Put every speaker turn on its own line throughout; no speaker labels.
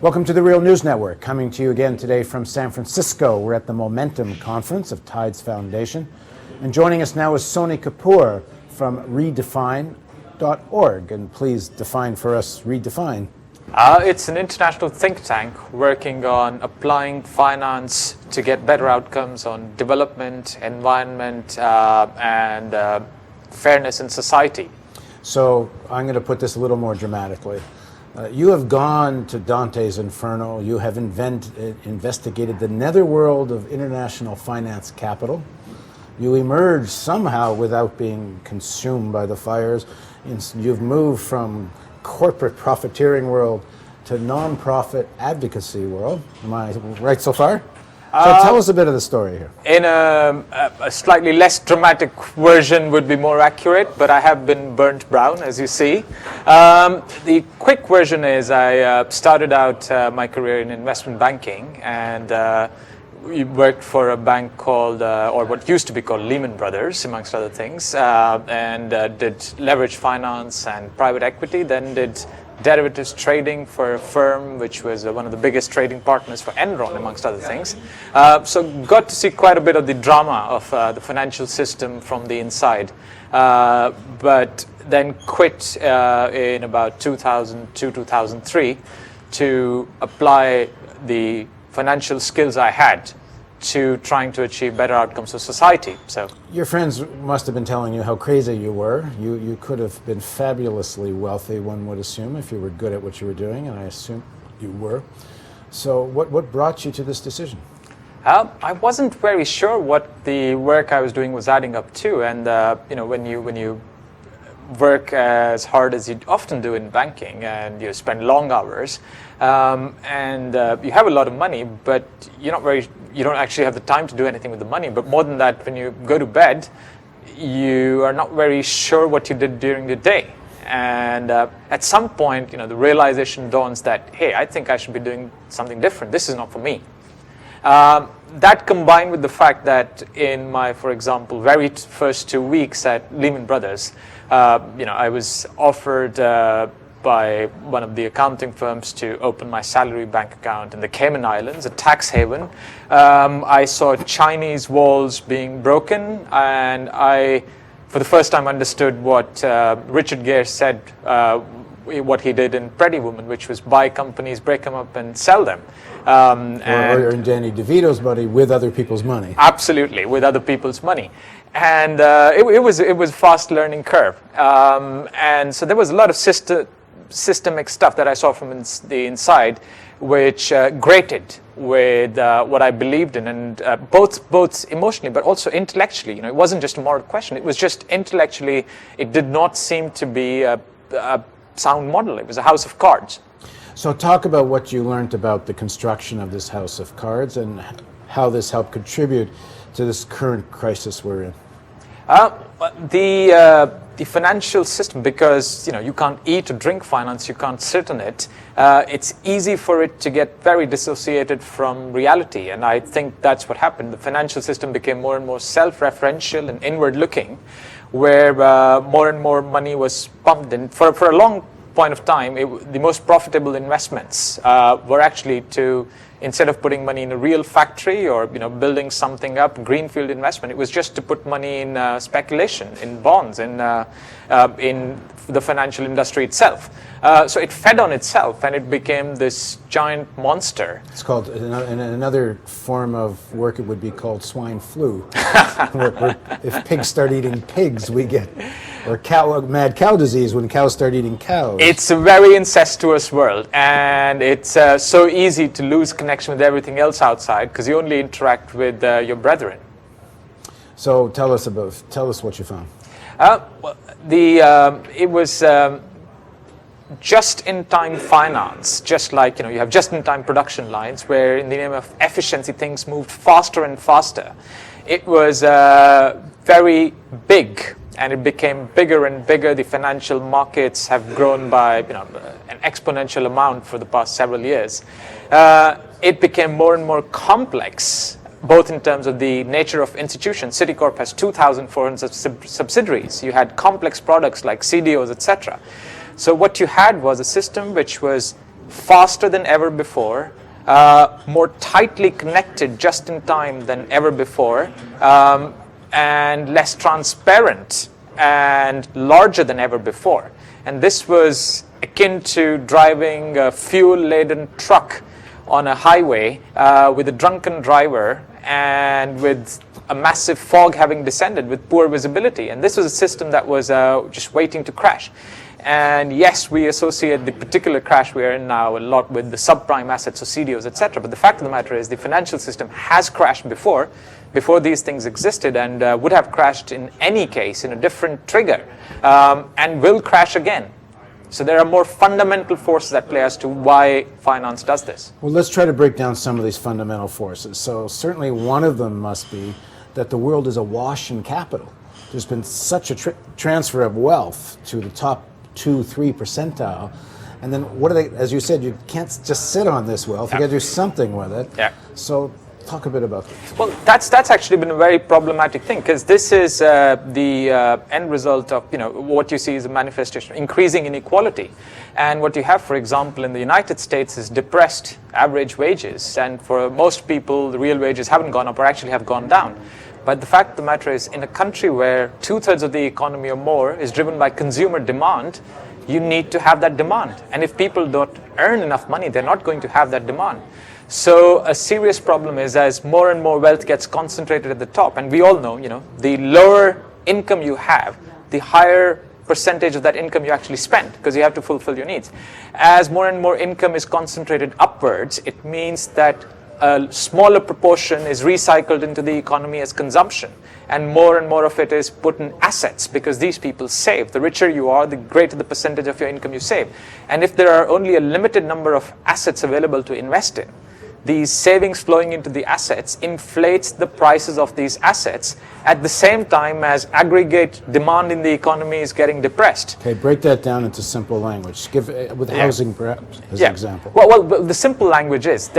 Welcome to the Real News Network, coming to you again today from San Francisco. We're at the Momentum Conference of Tides Foundation. And joining us now is Sony Kapoor from redefine.org. And please define for us Redefine.
It's an international think tank working on applying finance to get better outcomes on development, environment, and fairness in society.
So I'm going to put this a little more dramatically. You have gone to Dante's Inferno. You have investigated the netherworld of international finance capital. You emerged somehow without being consumed by the fires. You've moved from corporate profiteering world to non-profit advocacy world. Am I right so far? So tell us a bit of the story here.
In a slightly less dramatic version would be more accurate, but I have been burnt brown, as you see. The quick version is I started out my career in investment banking, and we worked for a bank called, or what used to be called Lehman Brothers, amongst other things, and did leverage finance and private equity, then did derivatives trading for a firm which was one of the biggest trading partners for Enron, amongst other things. So got to see quite a bit of the drama of the financial system from the inside. But then quit in about 2002, 2003 to apply the financial skills I had to trying to achieve better outcomes for society. So
your friends must have been telling you how crazy you were. You could have been fabulously wealthy, one would assume, if you were good at what you were doing, and I assume you were. So what brought you to this decision?
I wasn't very sure what the work I was doing was adding up to, and when you work as hard as you often do in banking, and you spend long hours, and you have a lot of money, but you don't actually have the time to do anything with the money. But more than that, when you go to bed, you are not very sure what you did during the day. And at some point, the realization dawns that, hey, I think I should be doing something different. This is not for me. That combined with the fact that in my, for example, very first 2 weeks at Lehman Brothers, I was offered by one of the accounting firms to open my salary bank account in the Cayman Islands, a tax haven. I saw Chinese walls being broken, and I, for the first time, understood what Richard Gere said, what he did in Pretty Woman, which was buy companies, break them up, and sell them.
Or in Danny DeVito's money with other people's money.
Absolutely, with other people's money. And it was a fast learning curve. And so there was a lot of systemic stuff that I saw from the inside, which grated with what I believed in, and both emotionally but also intellectually. It wasn't just a moral question. It was just intellectually, it did not seem to be a sound model. It was a house of cards.
So talk about what you learned about the construction of this house of cards and how this helped contribute to this current crisis we're in.
The financial system, because you can't eat or drink finance, you can't sit on it. It's easy for it to get very dissociated from reality, and I think that's what happened. The financial system became more and more self-referential and inward-looking, where more and more money was pumped in. For a long point of time, the most profitable investments were actually to, instead of putting money in a real factory or building something up, greenfield investment, it was just to put money in speculation, in bonds, in the financial industry itself. So it fed on itself, and it became this giant monster.
It's called, in another form of work, it would be called swine flu. where if pigs start eating pigs, we get, or mad cow disease when cows start eating cows.
It's a very incestuous world, and it's so easy to lose connection with everything else outside because you only interact with your brethren.
So tell us what you found.
It was just-in-time finance, just like you have just-in-time production lines where in the name of efficiency things moved faster and faster. It was very big, and it became bigger and bigger. The financial markets have grown by an exponential amount for the past several years. It became more and more complex, both in terms of the nature of institutions. Citicorp has 2,400 subsidiaries. You had complex products like CDOs, etc. So what you had was a system which was faster than ever before, more tightly connected just in time than ever before, and less transparent and larger than ever before. And this was akin to driving a fuel-laden truck on a highway with a drunken driver and with a massive fog having descended with poor visibility. And this was a system that was just waiting to crash. And yes, we associate the particular crash we are in now a lot with the subprime assets, so CDOs, etc. But the fact of the matter is the financial system has crashed before these things existed, and would have crashed in any case in a different trigger, and will crash again. So there are more fundamental forces at play as to why finance does this.
Well, let's try to break down some of these fundamental forces. So certainly one of them must be that the world is awash in capital. There's been such a transfer of wealth to the top 2-3 percentile, and then what are they? As you said, you can't just sit on this wealth. You got to do something with it.
Yeah.
So talk a bit about that.
Well, that's actually been a very problematic thing, because this is the end result of what you see is a manifestation, increasing inequality. And what you have, for example, in the United States is depressed average wages, and for most people, the real wages haven't gone up or actually have gone down. But the fact of the matter is, in a country where 2/3 of the economy or more is driven by consumer demand, you need to have that demand. And if people don't earn enough money, they're not going to have that demand. So a serious problem is, as more and more wealth gets concentrated at the top, and we all know, the lower income you have, the higher percentage of that income you actually spend, because you have to fulfill your needs. As more and more income is concentrated upwards, it means that a smaller proportion is recycled into the economy as consumption, and more of it is put in assets, because these people save. The richer you are, the greater the percentage of your income you save. And if there are only a limited number of assets available to invest in, these savings flowing into the assets inflates the prices of these assets at the same time as aggregate demand in the economy is getting depressed.
Okay, break that down into simple language. Give with housing perhaps as an example.
Well, the simple language is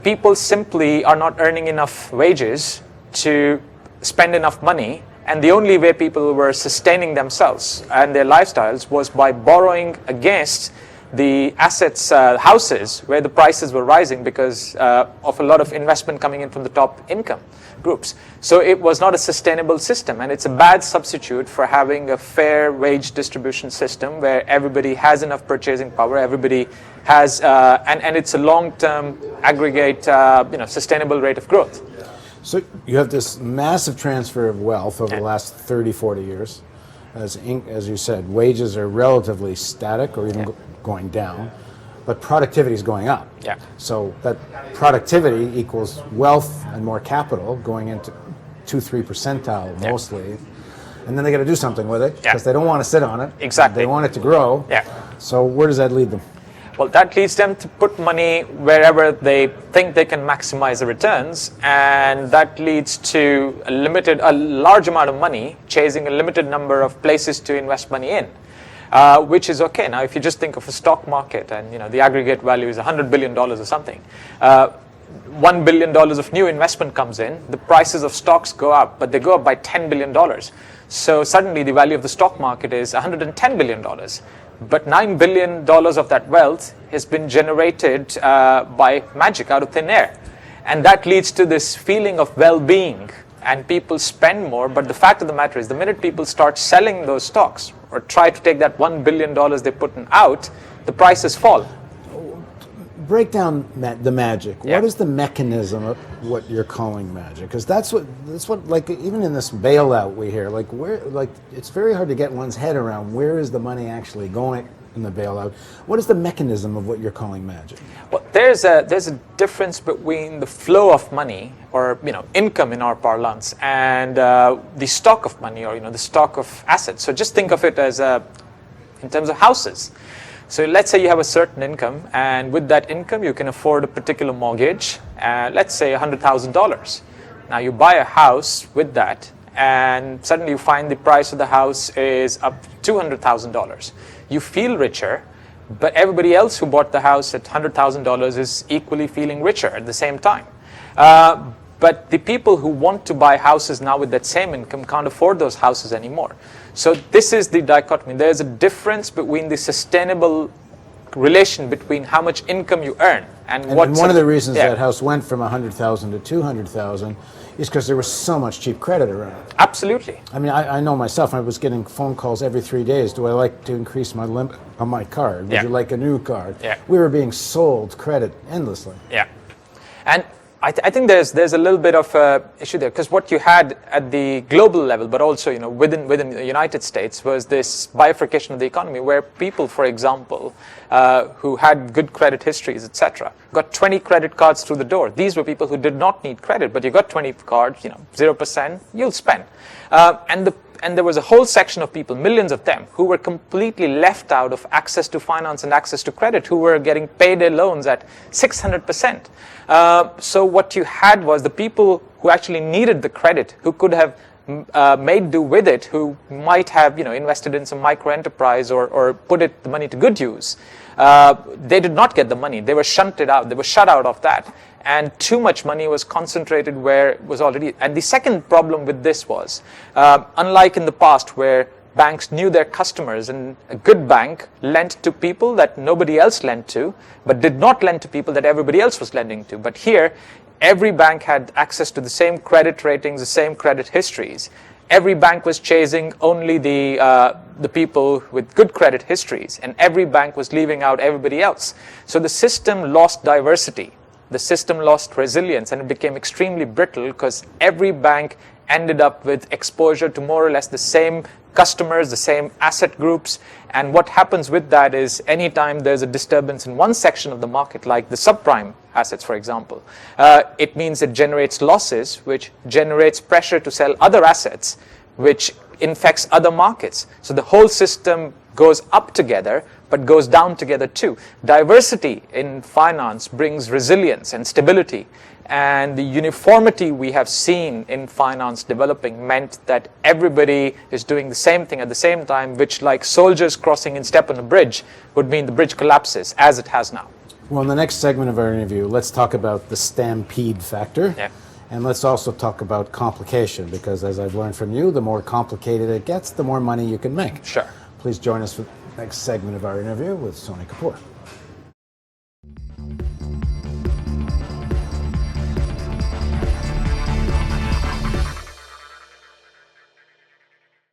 people simply are not earning enough wages to spend enough money, and the only way people were sustaining themselves and their lifestyles was by borrowing against the assets, houses, where the prices were rising because of a lot of investment coming in from the top income groups. So it was not a sustainable system, and it's a bad substitute for having a fair wage distribution system where everybody has enough purchasing power, everybody has, and it's a long-term aggregate, sustainable rate of growth.
So you have this massive transfer of wealth over the last 30, 40 years. As you said, wages are relatively static or even going down, but productivity is going up.
Yeah.
So that productivity equals wealth and more capital going into 2-3 percentile mostly, and then they got to do something with it because they don't want to sit on it.
Exactly.
They want it to grow.
Yeah.
So where does that lead them?
Well, that leads them to put money wherever they think they can maximize the returns, and that leads to a large amount of money chasing a limited number of places to invest money in, which is okay. Now, if you just think of a stock market, and the aggregate value is $100 billion or something, $1 billion of new investment comes in, the prices of stocks go up, but they go up by $10 billion. So suddenly the value of the stock market is $110 billion. But $9 billion of that wealth has been generated by magic out of thin air. And that leads to this feeling of well-being, and people spend more. But the fact of the matter is, the minute people start selling those stocks or try to take that $1 billion they put out, the prices fall.
Break down the magic.
Yeah.
What is the mechanism of what you're calling magic? Because that's what like even in this bailout we hear, it's very hard to get one's head around where is the money actually going in the bailout. What is the mechanism of what you're calling magic?
Well, there's a difference between the flow of money, or income in our parlance, and the stock of money, or the stock of assets. So just think of it as in terms of houses. So let's say you have a certain income, and with that income you can afford a particular mortgage, let's say $100,000. Now you buy a house with that, and suddenly you find the price of the house is up $200,000. You feel richer, but everybody else who bought the house at $100,000 is equally feeling richer at the same time. But the people who want to buy houses now with that same income can't afford those houses anymore. So this is the dichotomy. There's a difference between the sustainable relation between how much income you earn and what.
And one of the reasons that house went from 100,000 to 200,000 is because there was so much cheap credit around.
Absolutely.
I mean, I know myself. I was getting phone calls every 3 days. Do I like to increase my limit on my card? Would you like a new card?
Yeah.
We were being sold credit endlessly.
Yeah, and I think there's a little bit of a issue there, because what you had at the global level, but also within the United States, was this bifurcation of the economy, where people, for example, who had good credit histories, etc., got 20 credit cards through the door. These were people who did not need credit, but you got 20 cards, 0%, you'll spend, and there was a whole section of people, millions of them, who were completely left out of access to finance and access to credit, who were getting payday loans at 600%. So what you had was the people who actually needed the credit, who could have made do with it, who might have invested in some micro enterprise or put the money to good use. They did not get the money. They were shunted out. They were shut out of that. And too much money was concentrated where it was already. And the second problem with this was, unlike in the past where banks knew their customers, and a good bank lent to people that nobody else lent to, but did not lend to people that everybody else was lending to. But here, every bank had access to the same credit ratings, the same credit histories. Every bank was chasing only the people with good credit histories, and every bank was leaving out everybody else. So the system lost diversity. The system lost resilience, and it became extremely brittle because every bank ended up with exposure to more or less the same customers, the same asset groups. And what happens with that is, anytime there's a disturbance in one section of the market, like the subprime assets, for example, it means it generates losses, which generates pressure to sell other assets, which infects other markets. So the whole system goes up together, but goes down together too. Diversity in finance brings resilience and stability. And the uniformity we have seen in finance developing meant that everybody is doing the same thing at the same time, which, like soldiers crossing in step on a bridge, would mean the bridge collapses, as it has now.
Well, in the next segment of our interview, let's talk about the stampede factor.
Yeah.
And let's also talk about complication, because as I've learned from you, the more complicated it gets, the more money you can make.
Sure.
Please join us for the next segment of our interview with Sony Kapoor.